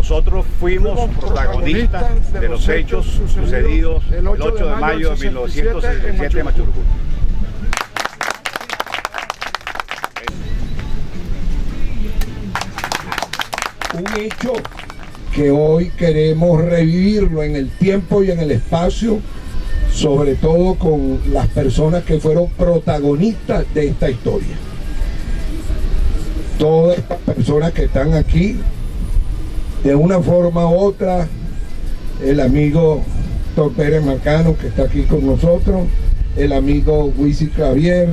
Nosotros fuimos protagonistas de los hechos sucedidos el 8 de mayo de 1967 en Machurucuto. Un hecho que hoy queremos revivirlo en el tiempo y en el espacio, sobre todo con las personas que fueron protagonistas de esta historia. Todas estas personas que están aquí, de una forma u otra, el amigo Dr. Pérez Marcano, que está aquí con nosotros, el amigo Wisin Javier,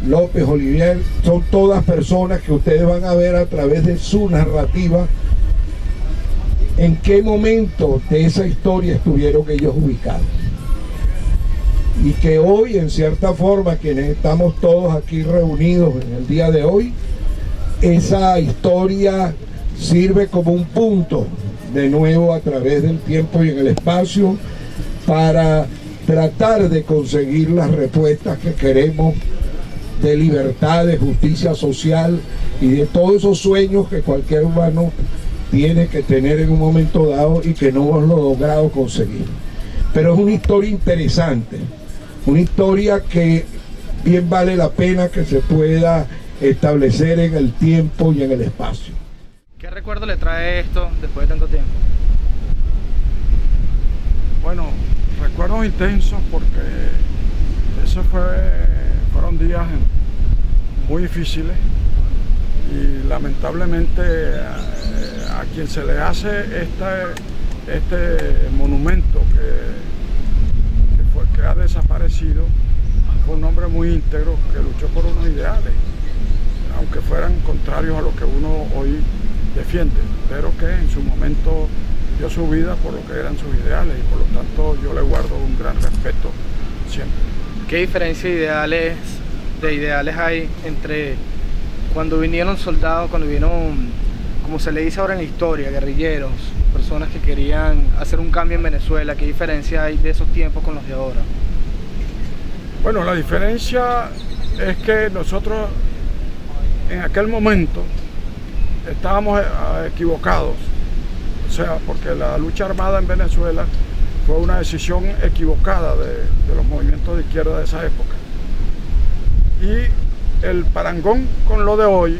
López Olivier, son todas personas que ustedes van a ver a través de su narrativa en qué momento de esa historia estuvieron ellos ubicados. Y que hoy, en cierta forma, quienes estamos todos aquí reunidos en el día de hoy, esa historia sirve como un punto de nuevo a través del tiempo y en el espacio para tratar de conseguir las respuestas que queremos de libertad, de justicia social y de todos esos sueños que cualquier humano tiene que tener en un momento dado y que no hemos logrado conseguir. Pero es una historia interesante, una historia que bien vale la pena que se pueda establecer en el tiempo y en el espacio. ¿Qué recuerdo le trae esto después de tanto tiempo? Bueno, recuerdos intensos porque eso fueron días muy difíciles y lamentablemente a quien se le hace este monumento que ha desaparecido fue un hombre muy íntegro que luchó por unos ideales, aunque fueran contrarios a lo que uno hoy defiende, pero que en su momento dio su vida por lo que eran sus ideales y por lo tanto yo le guardo un gran respeto siempre. ¿Qué diferencia de ideales hay entre cuando vinieron soldados, cuando vinieron, como se le dice ahora en la historia, guerrilleros, personas que querían hacer un cambio en Venezuela? ¿Qué diferencia hay de esos tiempos con los de ahora? Bueno, la diferencia es que nosotros en aquel momento estábamos equivocados, o sea, porque la lucha armada en Venezuela fue una decisión equivocada de los movimientos de izquierda de esa época. Y el parangón con lo de hoy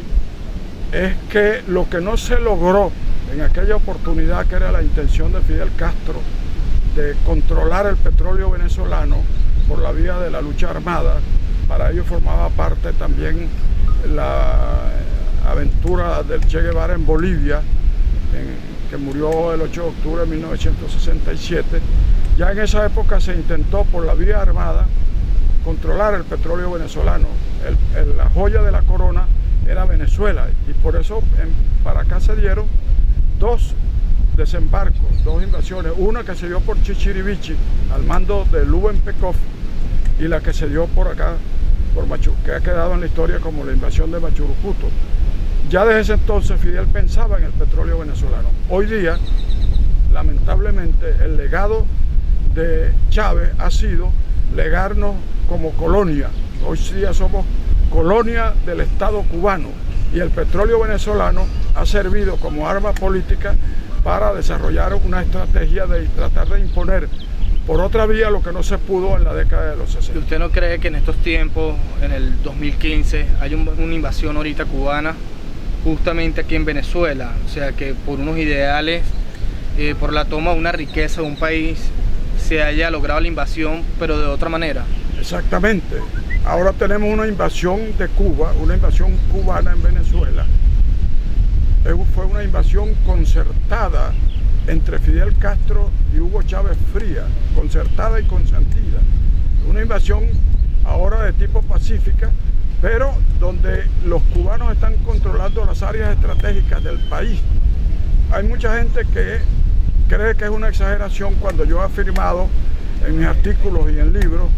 es que lo que no se logró en aquella oportunidad, que era la intención de Fidel Castro de controlar el petróleo venezolano por la vía de la lucha armada, para ello formaba parte también la aventura del Che Guevara en Bolivia, que murió el 8 de octubre de 1967. Ya en esa época se intentó por la vía armada controlar el petróleo venezolano. La joya de la corona era Venezuela y por eso para acá se dieron dos desembarcos, dos invasiones, una que se dio por Chichirivichi al mando de Lubin Pekov y la que se dio por acá, que ha quedado en la historia como la invasión de Machurucuto. Ya desde ese entonces Fidel pensaba en el petróleo venezolano. Hoy día, lamentablemente, el legado de Chávez ha sido legarnos como colonia. Hoy día somos colonia del Estado cubano y el petróleo venezolano ha servido como arma política para desarrollar una estrategia de tratar de imponer por otra vía lo que no se pudo en la década de los 60. ¿Usted no cree que en estos tiempos, en el 2015, hay una invasión ahorita cubana justamente aquí en Venezuela? O sea, que por unos ideales, por la toma de una riqueza de un país, se haya logrado la invasión, pero de otra manera. Exactamente. Ahora tenemos una invasión de Cuba, una invasión cubana en Venezuela. Fue una invasión concertada entre Fidel Castro y Hugo Chávez Frías, concertada y consentida. Una invasión ahora de tipo pacífica, pero donde los cubanos están controlando las áreas estratégicas del país. Hay mucha gente que cree que es una exageración cuando yo he afirmado en mis artículos y en libros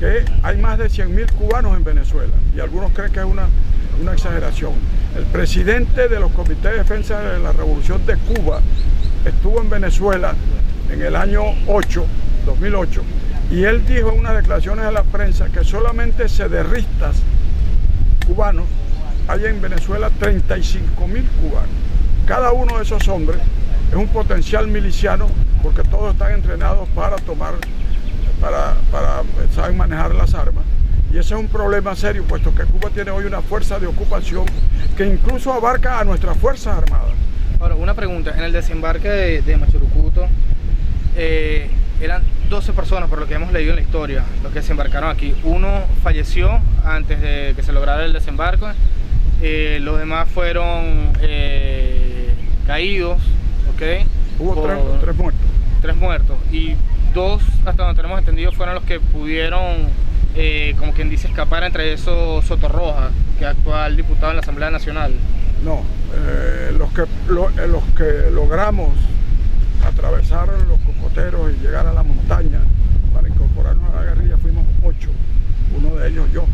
que hay más de 100.000 cubanos en Venezuela y algunos creen que es una exageración. El presidente de los comités de defensa de la Revolución de Cuba estuvo en Venezuela en el año 2008, y él dijo en unas declaraciones a la prensa que solamente sederistas cubanos hay en Venezuela 35.000 cubanos. cada uno de esos hombres es un potencial miliciano, porque todos están entrenados para saben manejar las armas. Y ese es un problema serio, puesto que Cuba tiene hoy una fuerza de ocupación que incluso abarca a nuestras Fuerzas Armadas. Ahora, una pregunta, en el desembarque de Machurucuto, eran 12 personas, por lo que hemos leído en la historia, los que desembarcaron aquí. Uno falleció antes de que se lograra el desembarco, los demás fueron caídos, ¿ok? Hubo tres muertos. 3 muertos, y 2, hasta donde tenemos entendido, fueron los que pudieron, como quien dice, escapar, entre esos Sotorroja, que es actual diputado en la Asamblea Nacional. No, los que logramos atravesar los cocoteros y llegar a la montaña para incorporarnos a la guerrilla fuimos 8, uno de ellos yo.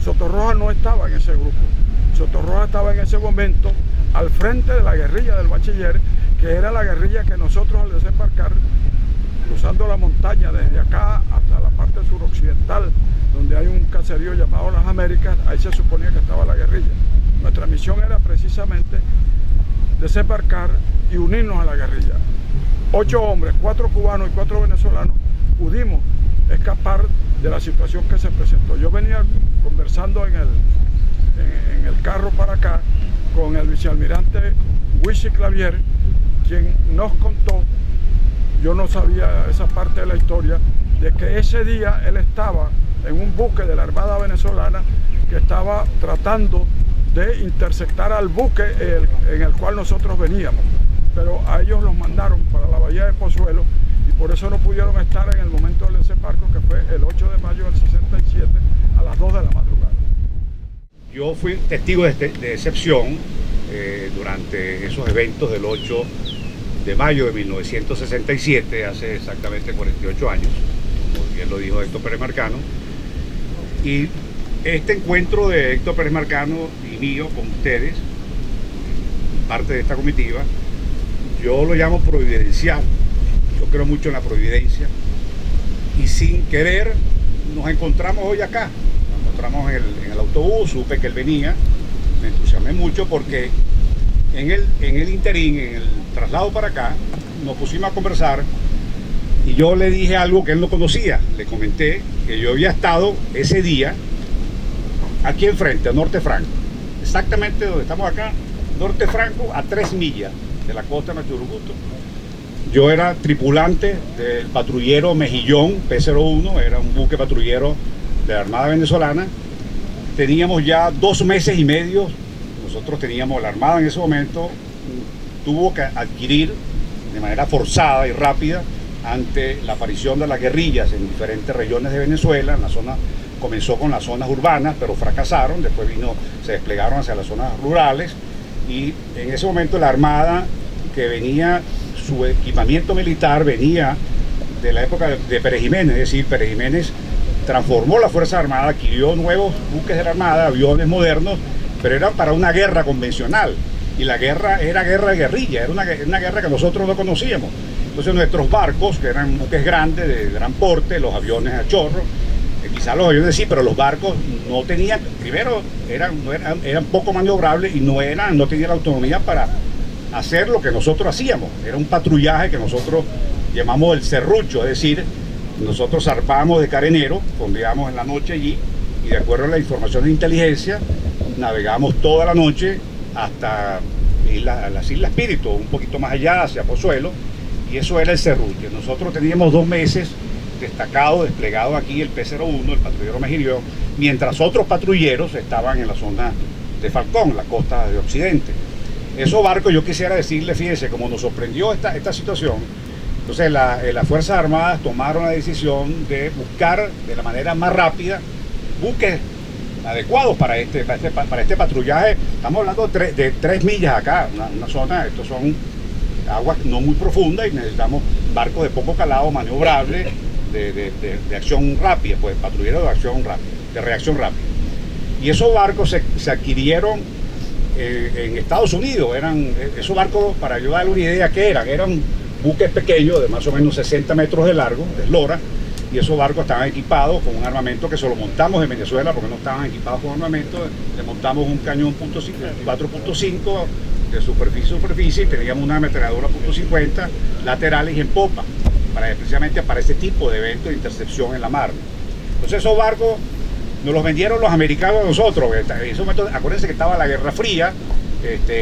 Sotorroja no estaba en ese grupo. Sotorroja estaba en ese momento al frente de la guerrilla del Bachiller, que era la guerrilla que nosotros al desembarcar, cruzando la montaña desde acá hasta la parte suroccidental, donde hay un caserío llamado Las Américas, ahí se suponía que estaba la guerrilla. Nuestra misión era precisamente desembarcar y unirnos a la guerrilla. 8 hombres, 4 cubanos y 4 venezolanos, pudimos escapar de la situación que se presentó. Yo venía conversando en el carro para acá con el vicealmirante Huici Clavier, quien nos contó, yo no sabía esa parte de la historia, de que ese día él estaba en un buque de la Armada venezolana que estaba tratando de interceptar al buque en el cual nosotros veníamos, pero a ellos los mandaron para la bahía de Pozuelo y por eso no pudieron estar en el momento del desembarco, que fue el 8 de mayo del 67 a las 2 de la madrugada. Yo fui testigo de excepción durante esos eventos del 8 de mayo de 1967, hace exactamente 48 años, como bien lo dijo Héctor Pérez Marcano. Y este encuentro de Héctor Pérez Marcano y mío con ustedes, parte de esta comitiva, yo lo llamo providencial. Yo creo mucho en la providencia. Y sin querer nos encontramos hoy acá. Nos encontramos en el autobús, supe que él venía, me entusiasmé mucho porque en el interín, en el traslado para acá, nos pusimos a conversar y yo le dije algo que él no conocía. Le comenté que yo había estado ese día aquí enfrente, a Norte Franco, exactamente donde estamos acá, Norte Franco, a 3 millas de la costa de Machurucuto. Yo era tripulante del patrullero Mejillón P-01, era un buque patrullero de la Armada Venezolana. Teníamos ya 2 meses y medio, nosotros teníamos la Armada en ese momento, tuvo que adquirir de manera forzada y rápida ante la aparición de las guerrillas en diferentes regiones de Venezuela. En la zona, comenzó con las zonas urbanas, pero fracasaron, después se desplegaron hacia las zonas rurales, y en ese momento la Armada, que venía, su equipamiento militar venía de la época de Pérez Jiménez, es decir, Pérez Jiménez transformó la Fuerza Armada, adquirió nuevos buques de la Armada, aviones modernos, pero eran para una guerra convencional, y la guerra era guerra de guerrilla, era una guerra que nosotros no conocíamos. Entonces nuestros barcos, que eran buques grandes, de gran porte, los aviones a chorro, quizás los aviones sí, pero los barcos no tenían, primero eran poco maniobrables y no tenían la autonomía para hacer lo que nosotros hacíamos. Era un patrullaje que nosotros llamamos el serrucho, es decir, nosotros zarpábamos de Carenero, fondeábamos en la noche allí y de acuerdo a la información de inteligencia navegamos toda la noche hasta las Islas Espíritu, un poquito más allá, hacia Pozuelo, y eso era el serrucho. Nosotros teníamos 2 meses destacado, desplegado aquí el P-01, el patrullero Mejillón, mientras otros patrulleros estaban en la zona de Falcón, la costa de Occidente. Esos barcos, yo quisiera decirle, fíjense, como nos sorprendió esta situación, entonces las Fuerzas Armadas tomaron la decisión de buscar de la manera más rápida buques adecuados para este patrullaje. Estamos hablando de 3 millas acá, una zona, estos son aguas no muy profundas y necesitamos barcos de poco calado, maniobrables, de acción rápida, pues patrulleros de acción rápida, de reacción rápida. Y esos barcos se adquirieron en Estados Unidos. Esos barcos, para yo darle una idea, ¿qué eran buques pequeños de más o menos 60 metros de largo, de eslora, y esos barcos estaban equipados con un armamento que se lo montamos en Venezuela porque no estaban equipados con armamento. Le montamos un cañón 4.5 superficie a superficie, y teníamos una ametralladora .50 laterales y en popa, precisamente para ese tipo de evento de intercepción en la mar. Entonces esos barcos nos los vendieron los americanos a nosotros. En ese momento, acuérdense que estaba la Guerra Fría.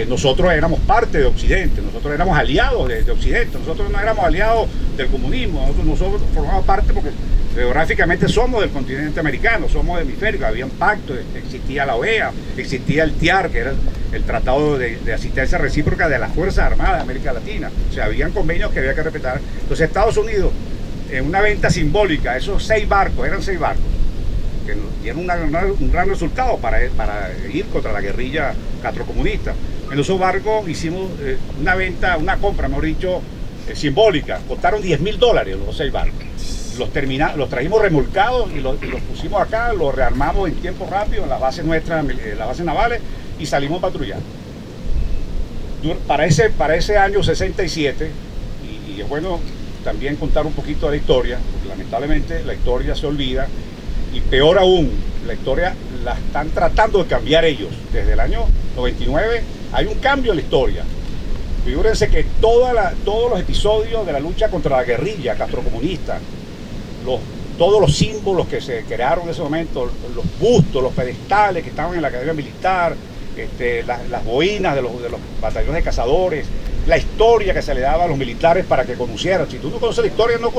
Nosotros éramos parte de Occidente, nosotros éramos aliados de Occidente, nosotros no éramos aliados del comunismo, nosotros formamos parte porque geográficamente somos del continente americano, somos hemisféricos, había un pacto, existía la OEA, existía el TIAR, que era el Tratado de Asistencia Recíproca de las Fuerzas Armadas de América Latina, o sea, habían convenios que había que respetar. Entonces Estados Unidos, en una venta simbólica, esos 6 barcos, eran 6 barcos, que dieron un gran resultado para ir contra la guerrilla castrocomunista. En esos barcos hicimos una venta, una compra, mejor dicho, simbólica. Costaron $10.000 los 6 barcos. Los trajimos remolcados y los pusimos acá, los rearmamos en tiempo rápido en las bases nuestras, en las bases navales, y salimos a patrullar. Para ese año 67, y es bueno también contar un poquito de la historia, porque lamentablemente la historia se olvida. Y peor aún, la historia la están tratando de cambiar ellos. Desde el año 99 hay un cambio en la historia. Figúrense que todos los episodios de la lucha contra la guerrilla castrocomunista, todos los símbolos que se crearon en ese momento, los bustos, los pedestales que estaban en la academia militar, las boinas de los batallones de cazadores, la historia que se le daba a los militares para que conocieran. Si tú no conoces la historia, tú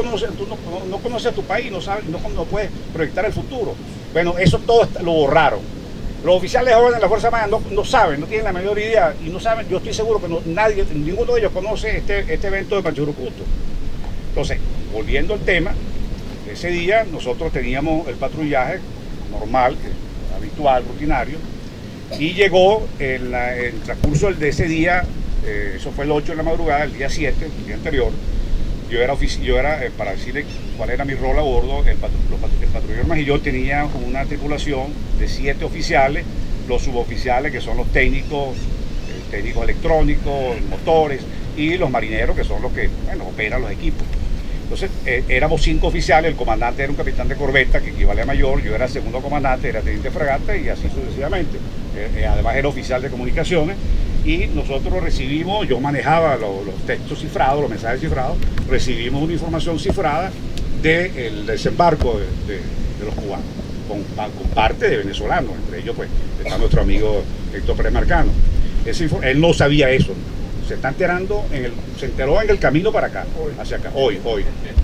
no conoces a tu país, no sabes, no puedes proyectar el futuro. Bueno, eso todo lo borraron. Los oficiales jóvenes de la Fuerza Armada no saben, no tienen la menor idea, y no saben. Yo estoy seguro que ninguno de ellos conoce este evento de Panchurucuto. Entonces, volviendo al tema, ese día nosotros teníamos el patrullaje normal, habitual, rutinario, y llegó el transcurso de ese día. Eso fue el 8 de la madrugada, el día 7, el día anterior. Yo era para decirle cuál era mi rol a bordo, el patrullero Majillón tenía una tripulación de 7 oficiales, los suboficiales que son los técnicos electrónicos, motores, y los marineros que son los que operan los equipos. Entonces éramos 5 oficiales, el comandante era un capitán de corbeta que equivale a mayor, yo era el segundo comandante, era teniente de fragata y así sucesivamente. Además era oficial de comunicaciones. Y nosotros recibimos, yo manejaba los textos cifrados, los mensajes cifrados, recibimos una información cifrada del desembarco de los cubanos, con parte de venezolanos, entre ellos pues está nuestro amigo Héctor Pérez Marcano. Él no sabía eso, se enteró en el camino para acá, hacia acá, hoy,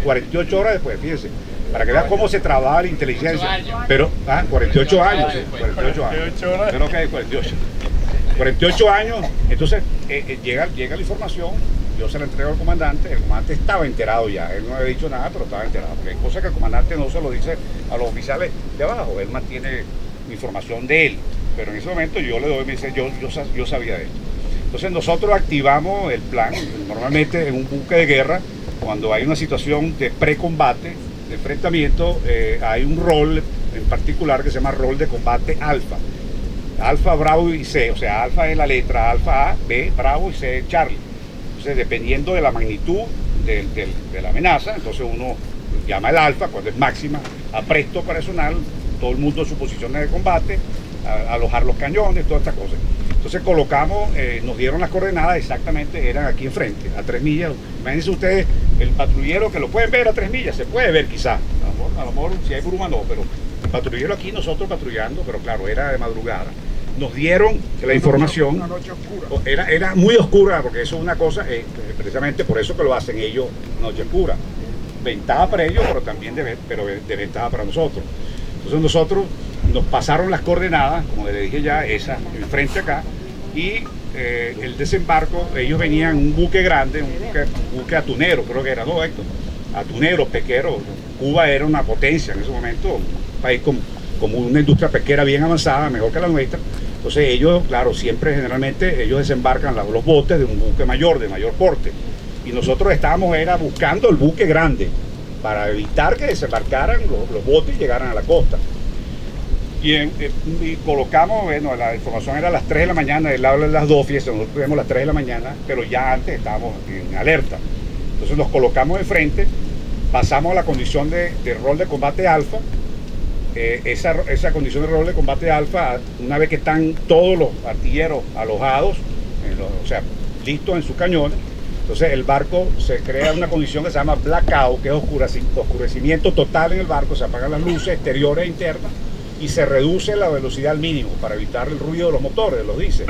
48 horas después, fíjense, para que vean cómo se trabaja la inteligencia. Pero, 48 años, sí, 48 años, creo que hay 48 años, entonces llega la información, yo se la entrego al comandante, el comandante estaba enterado ya, él no había dicho nada, pero estaba enterado, porque hay cosas que el comandante no se lo dice a los oficiales de abajo, él mantiene información de él, pero en ese momento yo le doy, me dice, yo sabía de esto. Entonces nosotros activamos el plan, normalmente en un buque de guerra, cuando hay una situación de precombate, de enfrentamiento, hay un rol en particular que se llama rol de combate alfa. Alfa, Bravo y C, o sea, alfa es la letra alfa A, B, Bravo y C, Charlie. Entonces, dependiendo de la magnitud de la amenaza, entonces uno llama el alfa cuando es máxima, apresto personal, todo el mundo en sus posiciones de combate, alojar los cañones, todas estas cosas. Entonces colocamos, nos dieron las coordenadas exactamente, eran aquí enfrente, a 3 millas. Imagínense ustedes el patrullero que lo pueden ver a 3 millas, se puede ver quizás, a lo mejor si hay bruma no, pero el patrullero aquí, nosotros patrullando, pero claro, era de madrugada. Nos dieron la información, una noche oscura. Era muy oscura, porque eso es una cosa, precisamente por eso que lo hacen ellos, noche oscura. Ventaja para ellos, pero también de ventaja para nosotros. Entonces nosotros nos pasaron las coordenadas, como les dije ya, esa enfrente acá, y el desembarco, ellos venían un buque grande, un buque atunero, creo que era, no, Héctor, atunero, pesquero. Cuba era una potencia en ese momento, un país como una industria pesquera bien avanzada, mejor que la nuestra. Entonces ellos, claro, generalmente ellos desembarcan los botes de un buque mayor, de mayor porte. Y nosotros estábamos buscando el buque grande para evitar que desembarcaran los botes y llegaran a la costa. Y colocamos, bueno, la información era a las 3 de la mañana, él habla de las 2, fíjense, nosotros tuvimos las 3 de la mañana, pero ya antes estábamos en alerta. Entonces nos colocamos enfrente, pasamos a la condición de rol de combate alfa. Esa condición de rol de combate alfa, una vez que están todos los artilleros alojados o sea, listos en sus cañones. Entonces el barco se crea una condición que se llama blackout, que es oscurecimiento total en el barco, se apagan las luces exteriores e internas y se reduce la velocidad al mínimo para evitar el ruido de los motores, de los diésel.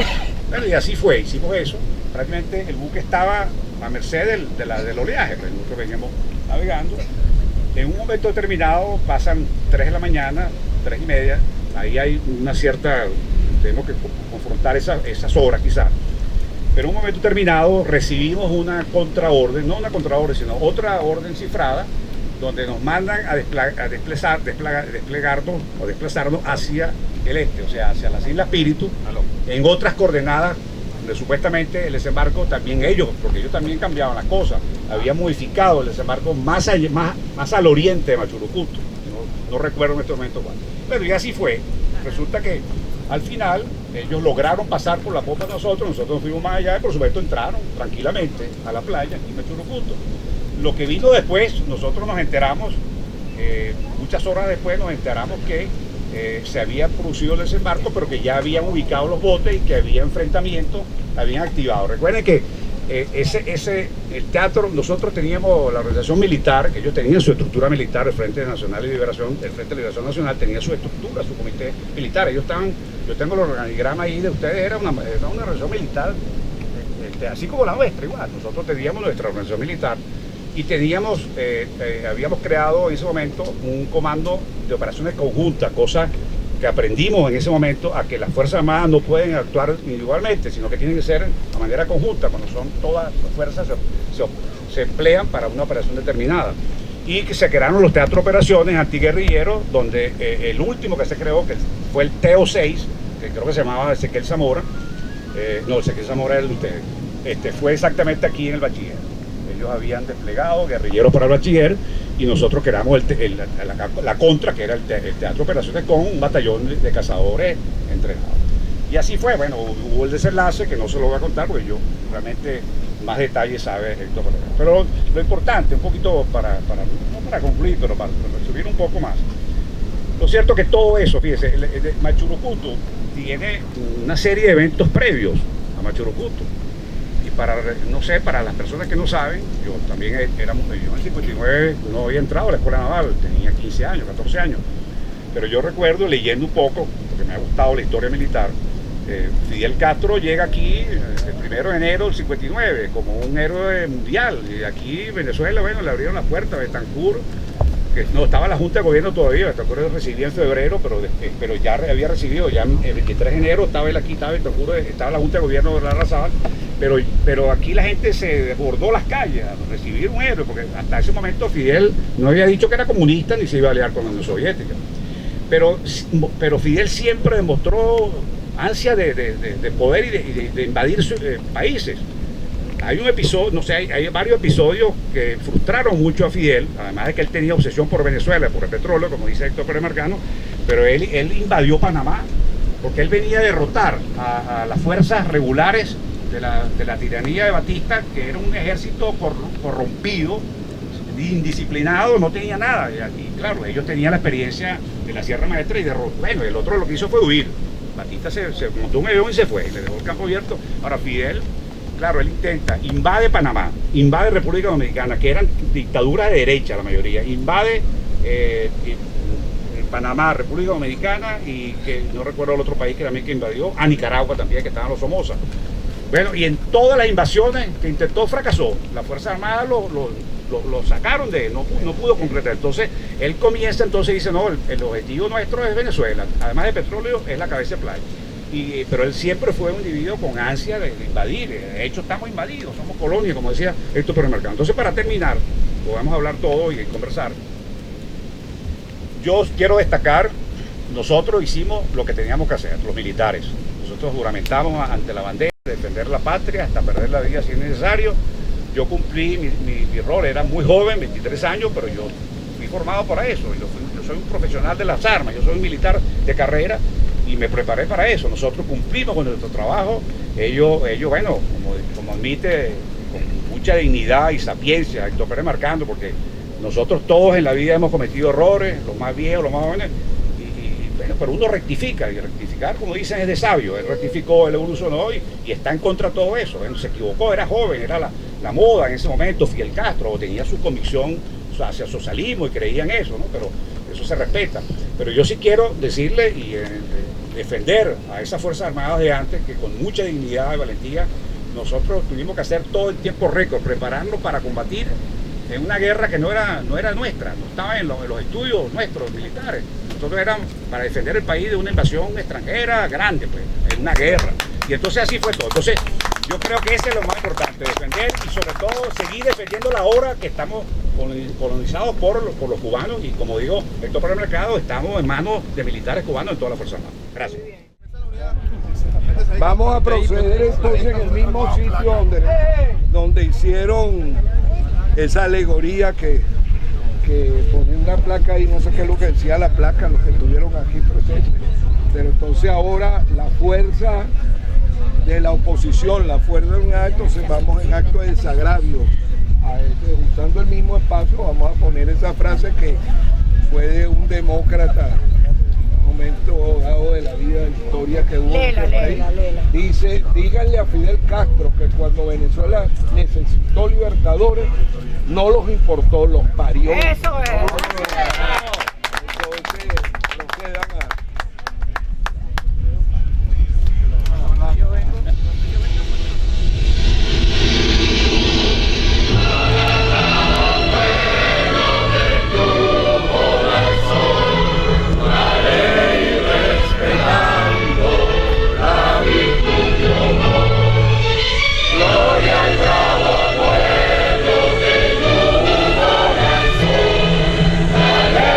Bueno, y así fue, hicimos eso. Prácticamente el buque estaba a merced del oleaje, pues nosotros veníamos navegando. En un momento determinado pasan 3 de la mañana, 3 y media, ahí hay una cierta, tenemos que confrontar esas horas quizás. Pero en un momento determinado recibimos una contraorden, no una contraorden, sino otra orden cifrada, donde nos mandan a desplazarnos hacia el este, o sea, hacia las Islas Espíritu, en otras coordenadas, donde supuestamente el desembarco también ellos, porque ellos también cambiaban las cosas, habían modificado el desembarco más al oriente de Machurucuto, no recuerdo en este momento cuál. Pero y así fue, resulta que al final ellos lograron pasar por la popa de nosotros nos fuimos más allá y por supuesto entraron tranquilamente a la playa aquí en Machurucuto. Lo que vino después, nosotros nos enteramos, muchas horas después nos enteramos que se había producido el desembarco, pero que ya habían ubicado los botes y que había enfrentamientos, habían activado. Recuerden que el teatro, nosotros teníamos la organización militar, que ellos tenían su estructura militar, el Frente Nacional de Liberación, el Frente de Liberación Nacional tenía su estructura, su comité militar. Ellos estaban, yo tengo el organigrama ahí de ustedes, era una organización militar, así como la nuestra, igual. Nosotros teníamos nuestra organización militar y teníamos, habíamos creado en ese momento un comando de operaciones conjuntas, cosa que aprendimos en ese momento a que las Fuerzas Armadas no pueden actuar individualmente, sino que tienen que ser de manera conjunta, cuando son todas las fuerzas se emplean para una operación determinada. Y que se crearon los teatros de operaciones antiguerrilleros, donde el último que se creó, que fue el TO6, que creo que se llamaba Ezequiel Zamora, no, Ezequiel Zamora era el de ustedes, fue exactamente aquí en el Bachiller. Ellos habían desplegado guerrilleros para el Bachiller y nosotros creamos la contra, que era el teatro de operaciones con un batallón de cazadores entrenados. Y así fue, bueno, hubo el desenlace, que no se lo voy a contar porque yo realmente más detalles sabe Héctor. Pero lo importante, un poquito no para concluir, pero para resumir un poco más. Lo cierto es que todo eso, fíjese, Machurucuto tiene una serie de eventos previos a Machurucuto. No sé, para las personas que no saben, yo también yo en el 59 no había entrado a la escuela naval, tenía 15 años, 14 años, pero yo recuerdo leyendo un poco, porque me ha gustado la historia militar, Fidel Castro llega aquí el 1 de enero del 59 como un héroe mundial, y aquí en Venezuela, bueno, le abrieron la puerta a Betancourt, que no estaba la Junta de Gobierno todavía, Betancourt recibía en febrero, pero ya había recibido, ya el 23 de enero estaba él aquí, estaba la Junta de Gobierno de la Arrasada. Pero aquí la gente se desbordó las calles a recibir un héroe, porque hasta ese momento Fidel no había dicho que era comunista ni se iba a aliar con la Unión Soviética. Pero Fidel siempre demostró ansia de poder y de invadir países. Hay un episodio, no sé, hay varios episodios que frustraron mucho a Fidel, además de que él tenía obsesión por Venezuela, por el petróleo, como dice Héctor Pérez Marcano, pero él invadió Panamá, porque él venía a derrotar a las fuerzas regulares de la tiranía de Batista, que era un ejército corrompido, indisciplinado, no tenía nada. Y claro, ellos tenían la experiencia de la Sierra Maestra y bueno, el otro lo que hizo fue huir. Batista se montó un avión y se fue, le dejó el campo abierto. Ahora Fidel, claro, él invade Panamá, invade República Dominicana, que eran dictaduras de derecha la mayoría, invade Panamá, República Dominicana y que no recuerdo el otro país que también que invadió, a Nicaragua también, que estaban los Somoza. Bueno, y en todas las invasiones que intentó fracasó. Las Fuerzas Armadas lo sacaron no pudo concretar. Entonces, él comienza, entonces dice, no, el objetivo nuestro es Venezuela. Además de petróleo, es la cabeza de playa. Pero él siempre fue un individuo con ansia de invadir. De hecho, estamos invadidos, somos colonia, como decía Héctor Pérez Marcano. Entonces, para terminar, podemos hablar todo y conversar. Yo quiero destacar, nosotros hicimos lo que teníamos que hacer, los militares. Nosotros juramentamos ante la bandera, defender la patria hasta perder la vida si es necesario. Yo cumplí mi rol, era muy joven, 23 años, pero yo fui formado para eso. Yo soy un profesional de las armas, yo soy un militar de carrera y me preparé para eso. Nosotros cumplimos con nuestro trabajo. Ellos bueno, como admite, con mucha dignidad y sapiencia, Héctor Pérez Marcano, porque nosotros todos en la vida hemos cometido errores, los más viejos, los más jóvenes, y Bueno, pero uno rectifica, y rectificar, como dicen, es de sabio. Él rectificó, él evolucionó y está en contra de todo eso. Él se equivocó, era joven, era la moda en ese momento. Fidel Castro tenía su convicción hacia el socialismo y creía en eso, ¿no? Pero eso se respeta. Pero yo sí quiero decirle y defender a esas Fuerzas Armadas de antes, que con mucha dignidad y valentía nosotros tuvimos que hacer todo el tiempo récord, prepararnos para combatir en una guerra que no era nuestra, no estaba en los estudios nuestros militares. Nosotros éramos para defender el país de una invasión extranjera grande, pues, en una guerra. Y entonces así fue todo. Entonces yo creo que ese es lo más importante, defender y sobre todo seguir defendiendo la hora que estamos colonizados por los cubanos y, como digo, Héctor Pérez Mercado, estamos en manos de militares cubanos en todas las Fuerzas Armadas. Gracias. Vamos a proceder entonces en el mismo sitio donde hicieron esa alegoría que ponen una placa ahí, no sé qué es lo que decía la placa, los que estuvieron aquí presentes. Pero entonces ahora la fuerza de la oposición, la fuerza de un acto, entonces vamos en acto de desagravio. Usando el mismo espacio vamos a poner esa frase que fue de un demócrata, un momento dado de la vida, de la historia que hubo en este país. Dice, díganle a Fidel Castro que cuando Venezuela necesitó libertadores, no los importó, los parió. Eso es. Entonces, no quedan a... Gloria al bravo pueblo de tu corazón.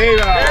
¡Viva!